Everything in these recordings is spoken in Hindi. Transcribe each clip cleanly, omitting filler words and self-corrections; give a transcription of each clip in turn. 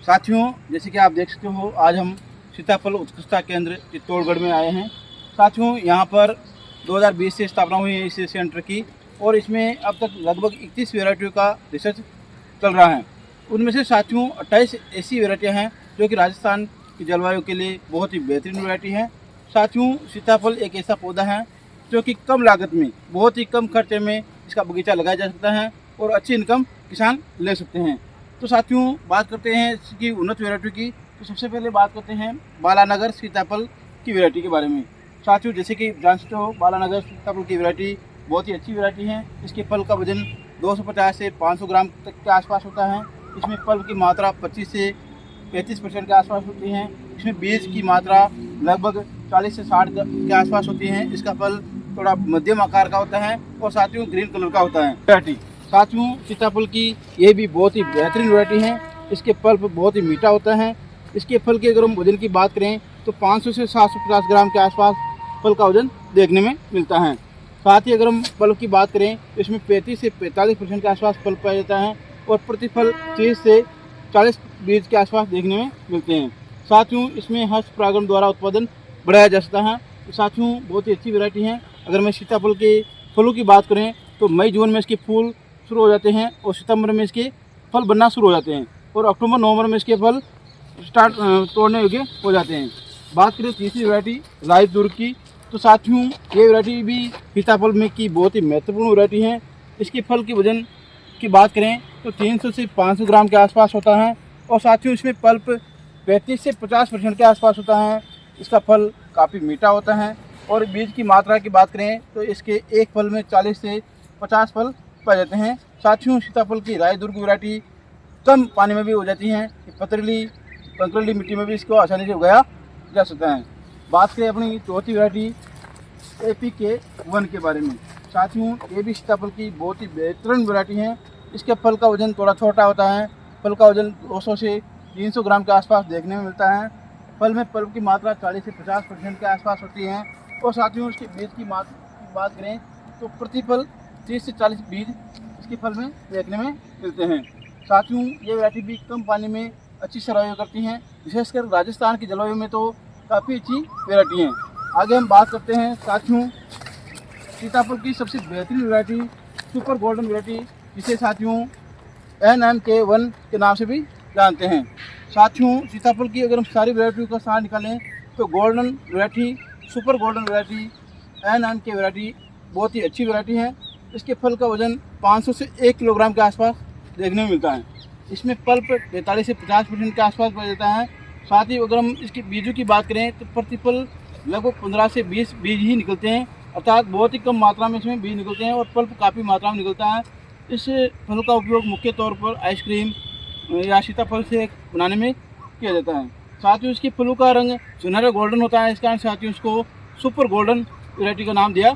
साथियों, जैसे कि आप देख सकते हो, आज हम सीताफल उत्कृष्टता केंद्र चित्तौड़गढ़ में आए हैं। साथियों, यहाँ पर 2020 से स्थापना हुई है इस सेंटर की और इसमें अब तक लगभग 31 वेराइटियों का रिसर्च चल रहा है। उनमें से साथियों 28 ऐसी वेराइटियाँ हैं जो कि राजस्थान की जलवायु के लिए बहुत ही बेहतरीन वेराइटी हैं। साथियों, सीताफल एक ऐसा पौधा है जो कि कम लागत में, बहुत ही कम खर्चे में इसका बगीचा लगाया जा सकता है और अच्छी इनकम किसान ले सकते हैं। तो साथियों, बात करते हैं इसकी उन्नत वेराइटी की। तो सबसे पहले बात करते हैं बालानगर सीताफल की वेराइटी के बारे में। साथियों, जैसे कि जान सकते हो, बालानगर सीताफल की वेराइटी बहुत ही अच्छी वेराइटी है। इसके फल का वजन 250 से 500 ग्राम तक के आसपास होता है। इसमें फल की मात्रा 25 से 35% के आसपास होती है। इसमें बीज की मात्रा लगभग 40 से 60 के आसपास होती है। इसका फल थोड़ा मध्यम आकार का होता है और साथियों ग्रीन कलर का होता है वेराइटी। साथियों, सीताफल की ये भी बहुत ही बेहतरीन वेराइटी है। इसके पल्प बहुत ही मीठा होता है। इसके फल के अगर हम वजन की बात करें तो 500 से 750 ग्राम के आसपास फल का वजन देखने में मिलता है। साथ ही अगर हम पल्प की बात करें तो इसमें 35 से 45% के आसपास फल पाया जाता है और प्रतिफल 30 से 40 बीज के आसपास देखने में मिलते हैं। साथियों, इसमें हस्त परागण द्वारा उत्पादन बढ़ाया जा सकता है। तो साथियों, बहुत ही अच्छी वेराइटी है। अगर मैं सीताफल के फलों की बात करें तो मई जून में इसके फूल शुरू हो जाते हैं और सितंबर में इसके फल बनना शुरू हो जाते हैं और अक्टूबर नवंबर में इसके फल स्टार्ट तोड़ने योग्य हो जाते हैं। बात करें तीसरी वैरायटी रायदुर्ग की, तो साथियों ये वैरायटी भी सीताफल में की बहुत ही महत्वपूर्ण वैरायटी है। इसके फल के वजन की बात करें तो 300 से 500 ग्राम के आसपास होता है और साथियों इसमें पल्प 35 से 50% के आसपास होता है। इसका फल काफ़ी मीठा होता है और बीज की मात्रा की बात करें तो इसके एक फल में 40 से 50 फल पाए जाते हैं। साथियों, सीताफल की रायदुर्ग वैरायटी कम पानी में भी हो जाती हैं। पथरीली कंकरली मिट्टी में भी इसको आसानी से उगाया जा सकता है। बात करें अपनी चौथी वैरायटी APK1 के बारे में। साथियों, ये भी सीताफल की बहुत ही बेहतरीन वैरायटी है। इसके फल का वजन थोड़ा छोटा होता है। फल का वजन 200 से 300 ग्राम के आसपास देखने में मिलता है। फल में पल्प की मात्रा 40 से 50% के आसपास होती है और साथियों इसके बीज की बात करें तो प्रति फल 30 से 40 बीज इसके फल में देखने में मिलते हैं। साथियों, ये वैरायटी भी कम पानी में अच्छी सर्वाइव करती हैं। विशेषकर राजस्थान की जलवायु में तो काफ़ी अच्छी वैरायटी हैं। आगे हम बात करते हैं साथियों सीताफल की सबसे बेहतरीन वैरायटी सुपर गोल्डन वैरायटी, जिसे साथियों NMK1 के नाम से भी जानते हैं। साथियों, सीताफल की अगर हम सारी वैरायटी का सार निकालें तो golden variety, super golden variety, NMK variety बहुत ही अच्छी वैरायटी है। इसके फल का वजन 500 से 1 किलोग्राम के आसपास देखने में मिलता है। इसमें पल्प 45 से 50% के आसपास पाया जाता है। साथ ही अगर हम इसके बीजों की बात करें तो प्रतिफल लगभग 15 से 20 बीज ही निकलते हैं, अर्थात बहुत ही कम मात्रा में इसमें बीज निकलते हैं और पल्प काफ़ी मात्रा में निकलता है। इस फल का उपयोग मुख्य तौर पर आइसक्रीम या सीताफल से बनाने में किया जाता है। साथ ही इसके फलों का रंग सुनहरा गोल्डन होता है। इस कारण साथियों इसको सुपर गोल्डन वैरायटी का नाम दिया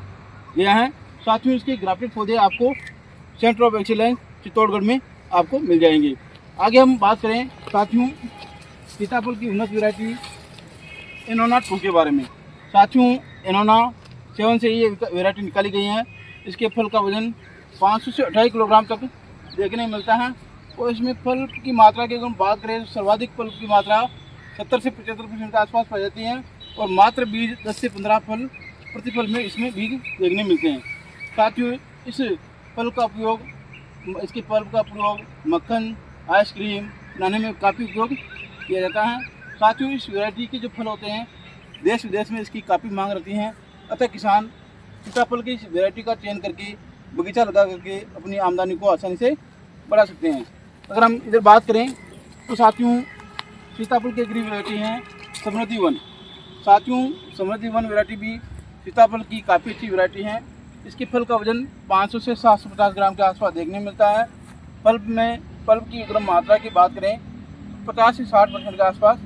गया है। साथियों, इसके ग्राफ्टेड पौधे आपको सेंटर ऑफ एक्सीलेंस चित्तौड़गढ़ में आपको मिल जाएंगे। आगे हम बात करें साथियों सीताफल की उन्नत वैरायटी एनोना 2 के बारे में। साथियों, एनोना 7 से ये वैरायटी निकाली गई है। इसके फल का वजन 500 से 28 किलोग्राम तक देखने में मिलता है और इसमें फल की मात्रा की अगर हम बात करें तो सर्वाधिक फल की मात्रा 70 से 75% के आसपास पाई जाती है और मात्र बीज 10 से 15 फल प्रति फल में इसमें बीज देखने मिलते हैं। साथियों, इस फल का उपयोग, इसके पल्प का प्रयोग मक्खन, आइसक्रीम बनाने में काफ़ी उपयोग किया जाता है। साथियों, इस वैरायटी के जो फल होते हैं देश विदेश में इसकी काफ़ी मांग रहती है, अतः किसान सीताफल की इस वैरायटी का चयन करके बगीचा लगा करके अपनी आमदनी को आसानी से बढ़ा सकते हैं। अगर हम इधर बात करें तो साथियों सीताफल की अगली वैरायटी है समृद्धि 1। साथियों, समृद्धि 1 वैरायटी भी सीताफल की काफ़ी अच्छी वैरायटी है। इसके फल का वजन 500 से 750 ग्राम के आसपास देखने में मिलता है। पल्प की अगर हम मात्रा की बात करें 50 से 60% के आसपास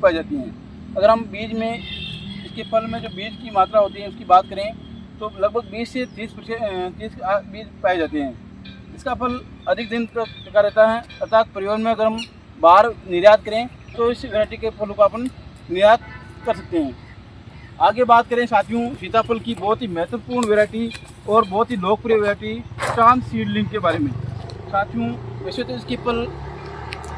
पाई जाती हैं। अगर हम बीज में इसके फल में जो बीज की मात्रा होती है उसकी बात करें तो लगभग 20 से 30 बीज पाए जाते हैं। इसका फल अधिक दिन तक टिका रहता है, अर्थात परिवहन में अगर हम बाहर निर्यात करें तो इस वैरायटी के फलों का अपन निर्यात कर सकते हैं। आगे बात करें साथियों सीताफल की बहुत ही महत्वपूर्ण वैरायटी और बहुत ही लोकप्रिय वैरायटी चांद सीडलिंग के बारे में। साथियों, वैसे तो इसके फल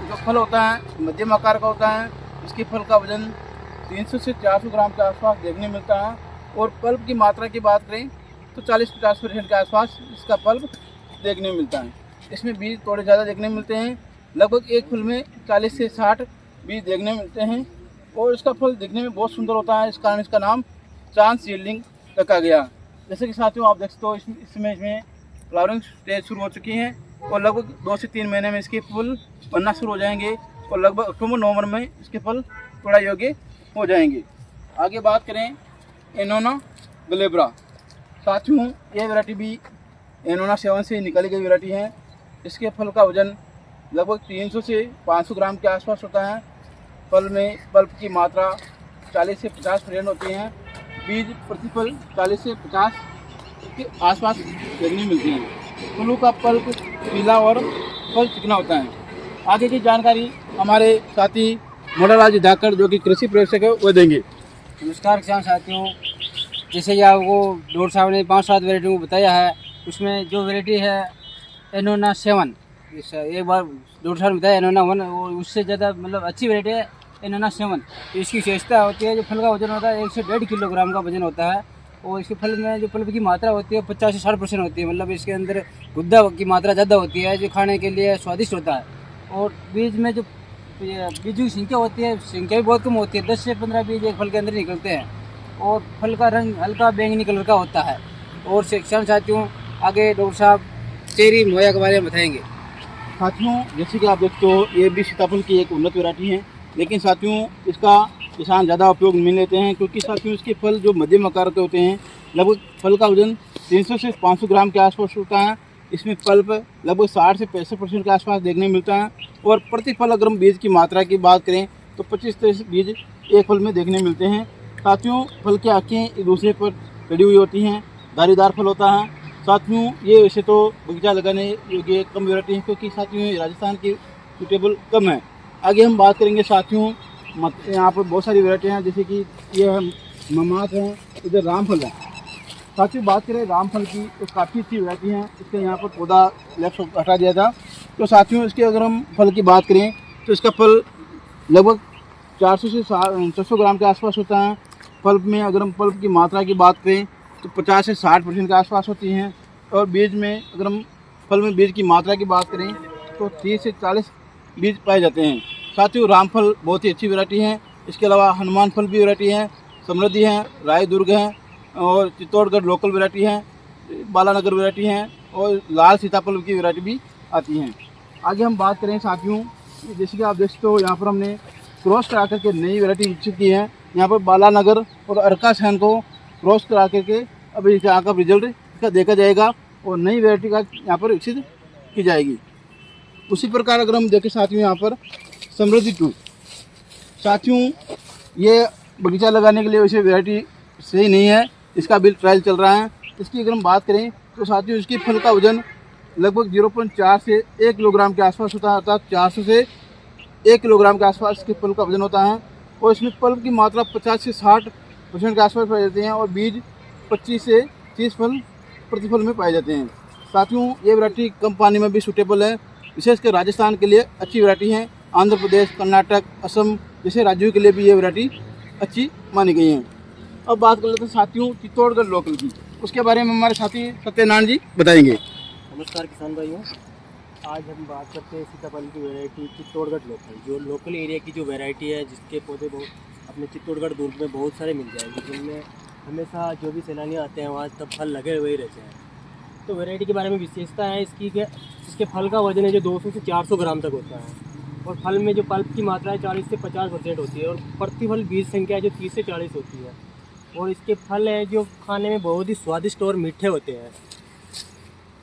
जो फल होता है मध्यम आकार का होता है। इसके फल का वजन 300 से 400 ग्राम के आसपास देखने मिलता है। और पल्प की मात्रा की बात करें तो 40-50% के आसपास इसका पल्प देखने मिलता है। इसमें बीज थोड़े ज़्यादा देखने मिलते हैं, लगभग एक फल में 40 से 60 बीज देखने मिलते हैं। और इसका फल दिखने में बहुत सुंदर होता है, इस कारण इसका नाम चांद सीडलिंग रखा गया। जैसे कि साथियों आप देख सकते हो इसमें फ्लावरिंग स्टेज शुरू हो चुकी है और लगभग 2 से 3 महीने में इसके फूल बनना शुरू हो जाएंगे और लगभग अक्टूबर-नवंबर में इसके फल थोड़ा योग्य हो जाएंगे। आगे बात करें एनोना ग्लेब्रा। साथियों ये वैरायटी भी एनोना 7 से निकाली गई वैरायटी है। इसके फल का वजन लगभग 300 से 500 ग्राम के आसपास होता है। फल में पल्प की मात्रा 40 से 50% होती है। बीज प्रति फल 40 से 50 के आसपास देखने मिलती हैं। फलों का पल्प पीला और फल चिकना होता है। आगे की जानकारी हमारे साथी मोडालाल जी धाकड़ जो कि कृषि प्रेक्षक है वो देंगे। नमस्कार किसान साथियों, जैसे कि आपको डॉक्टर साहब ने 5-7 वैरायटी को बताया है, उसमें जो वैरायटी है एनोना 7, एक बार डॉक्टर साहब ने बताया एनोना 1, और उससे ज़्यादा मतलब अच्छी वैरायटी है एनोना 7। तो इसकी विशेषता होती है जो फल का वजन होता है 1 से 1.5 किलोग्राम का वजन होता है। और इसके फल में जो पल्प की मात्रा होती है 50 से 60% होती है, मतलब इसके अंदर गुद्दा की मात्रा ज़्यादा होती है जो खाने के लिए स्वादिष्ट होता है। और बीज में जो बीजों की संख्या होती है, संख्या भी बहुत कम होती है, 10 से 15 बीज एक फल के अंदर निकलते हैं। और फल का रंग हल्का बैंगनी कलर का होता है। और किसान साथियों आगे डॉक्टर साहब चेरी मोया के बारे में बताएंगे। साथियों जैसे कि आप देखते हो ये भी सीताफल की एक उन्नत वैरायटी है, लेकिन साथियों इसका किसान ज़्यादा उपयोग नहीं लेते हैं क्योंकि साथियों इसके फल जो मध्यम आकार के होते हैं, लगभग फल का वजन 300 से 500 ग्राम के आसपास होता है। इसमें पल्प लगभग 60 से 65% के आसपास देखने मिलता है। और प्रति फल अगर हम बीज की मात्रा की बात करें तो 25 बीज एक फल में देखने मिलते हैं। साथियों फल की आँखें एक दूसरे पर चढ़ी हुई होती हैं, धारीदार फल होता है। साथियों ये वैसे तो बगीचा लगाने योग्य कम वैरायटी है क्योंकि साथियों राजस्थान की सूटेबल कम है। आगे हम बात करेंगे साथियों यहाँ पर बहुत सारी वैरायटी हैं, जैसे कि ये ममात हैं, इधर रामफल है। साथियों बात करें रामफल की तो काफ़ी अच्छी वैरायटी है। इसके यहाँ पर पौधा लेफ्ट हटा दिया था। तो साथियों इसके अगर हम फल की बात करें तो इसका फल लगभग 400 से 600 ग्राम के आसपास होता है। पल्प में अगर हम पल्प की मात्रा की बात करें तो 50 से 60% के आसपास होती हैं। और बीज में अगर हम फल में बीज की मात्रा की बात करें तो 30 से 40 बीज पाए जाते हैं। साथियों रामफल बहुत ही अच्छी वैरायटी है। इसके अलावा हनुमान फल भी वैरायटी है, समृद्धि है, रायदुर्ग है और चित्तौड़गढ़ लोकल वैरायटी है, बालानगर वैरायटी है और लाल सीताफल की वैरायटी भी आती हैं। आगे हम बात करें साथियों जैसे कि आप देख सकते हो यहाँ पर हमने क्रॉस करा करके नई वैरायटी विकसित की है। यहाँ पर बालानगर और अर्का सैन को क्रॉस करा करके अभी यहाँ का रिजल्ट इसका देखा जाएगा और नई वैरायटी का यहाँ पर विकसित की जाएगी। उसी प्रकार अगर हम देखें साथियों यहाँ पर समृद्धि 2, साथियों ये बगीचा लगाने के लिए वैसे वैरायटी सही नहीं है, इसका भी ट्रायल चल रहा है। इसकी अगर हम बात करें तो साथियों इसके फल का वजन लगभग 0.4 से 1 किलोग्राम के आसपास होता है, अर्थात 400 से 1 किलोग्राम के आसपास इसके फल का वजन होता है। और इसमें पल्प की मात्रा 50 से 60% के आसपास पाए जाते हैं और बीज 25 से 30 फल प्रति फल में पाए जाते हैं। साथियों ये वैरायटी कम पानी में भी सूटेबल है, विशेषकर राजस्थान के लिए अच्छी वैरायटी है। आंध्र प्रदेश, कर्नाटक, असम जैसे राज्यों के लिए भी ये वैरायटी अच्छी मानी गई है। अब बात कर लेते हैं साथियों चित्तौड़गढ़ लोकल की, उसके बारे में हमारे साथी सत्यनारायण जी बताएंगे। नमस्कार किसान भाइयों, आज हम बात करते हैं सीताफल की वैरायटी चित्तौड़गढ़ लोकल, जो लोकल एरिया की जो वैरायटी है जिसके पौधे बहुत अपने चित्तौड़गढ़ दुर्ग में बहुत सारे मिल जाएंगे, जिनमें हमेशा जो भी सैलानी आते हैं वहाँ तब फल लगे हुए ही रहते हैं। तो वैरायटी के बारे में विशेषता है इसकी कि इसके फल का वजन है जो 200 से 400 ग्राम तक होता है। और फल में जो पल्प की मात्रा है 40 से 50% होती है और प्रतिफल बीज संख्या है जो 30 से 40 होती है। और इसके फल है जो खाने में बहुत ही स्वादिष्ट और मीठे होते हैं।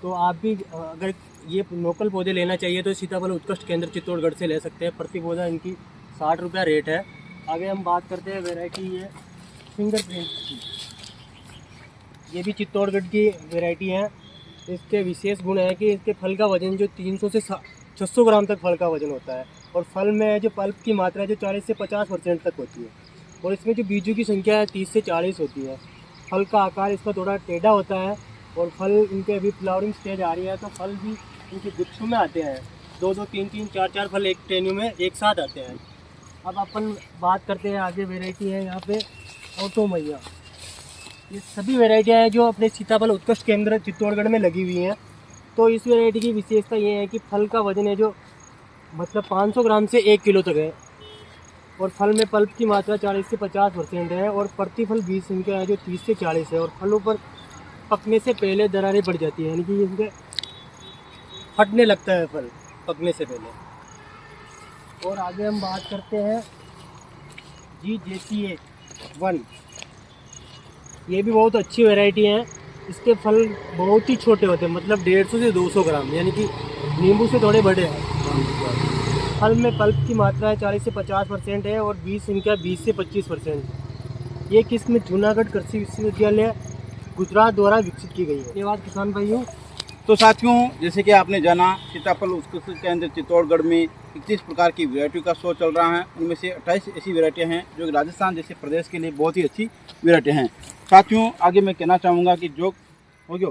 तो आप भी अगर ये लोकल पौधे लेना चाहिए तो सीताफल उत्कृष्ट केंद्र चित्तौड़गढ़ से ले सकते हैं। प्रति पौधा इनकी 60 रुपया रेट है। आगे हम बात करते हैं वैरायटी है फिंगर प्रिंट की। ये भी चित्तौड़गढ़ की वैरायटी है। इसके विशेष गुण है कि इसके फल का वजन जो 300 से 600 ग्राम तक फल का वजन होता है। और फल में जो पल्प की मात्रा है जो 40 से 50% तक होती है। और इसमें जो बीजों की संख्या है 30 से 40 होती है। फल का आकार इसका थोड़ा टेढ़ा होता है और फल इनके अभी फ्लावरिंग स्टेज आ रही है तो फल भी इनके गुच्छों में आते हैं। दो दो तीन तीन चार चार फल एक टेन्यू में एक साथ आते हैं। अब अपन बात करते हैं, आगे वैरायटी है यहाँ पे ऑटो मैया। ये सभी वैरायटियाँ हैं जो अपने सीताफल उत्कृष्ट केंद्र चित्तौड़गढ़ में लगी हुई हैं। तो इस वैरायटी की विशेषता ये है कि फल का वजन है जो मतलब 500 ग्राम से 1 किलो तक है, और फल में पल्प की मात्रा 40 से 50% है, और प्रति फल बीज संख्या है जो 30 से 40 है, और फलों पर पकने से पहले दरारें पड़ जाती हैं, यानी कि इसमें फटने लगता है फल पकने से पहले। और आगे हम बात करते हैं GJCA1। ये भी बहुत अच्छी वैरायटी है। इसके फल बहुत ही छोटे होते हैं, मतलब 150 से 200 ग्राम, यानी कि नींबू से थोड़े बड़े हैं। फल में पल्प की मात्रा है 40 से 50% है, और बीज संख्या 20 से 25%। ये किस्म जूनागढ़ कृषि विश्वविद्यालय गुजरात द्वारा विकसित की गई है। ये बात किसान भाइयों। तो साथियों, जैसे कि आपने जाना, सीताफल उत्कृष्ट केंद्र चित्तौड़गढ़ में 31 प्रकार की वैरायटी का शो चल रहा है। उनमें से 28 ऐसी वैरायटियाँ हैं जो राजस्थान जैसे प्रदेश के लिए बहुत ही अच्छी वैरायटी हैं। साथियों, आगे मैं कहना चाहूँगा कि जो हो गया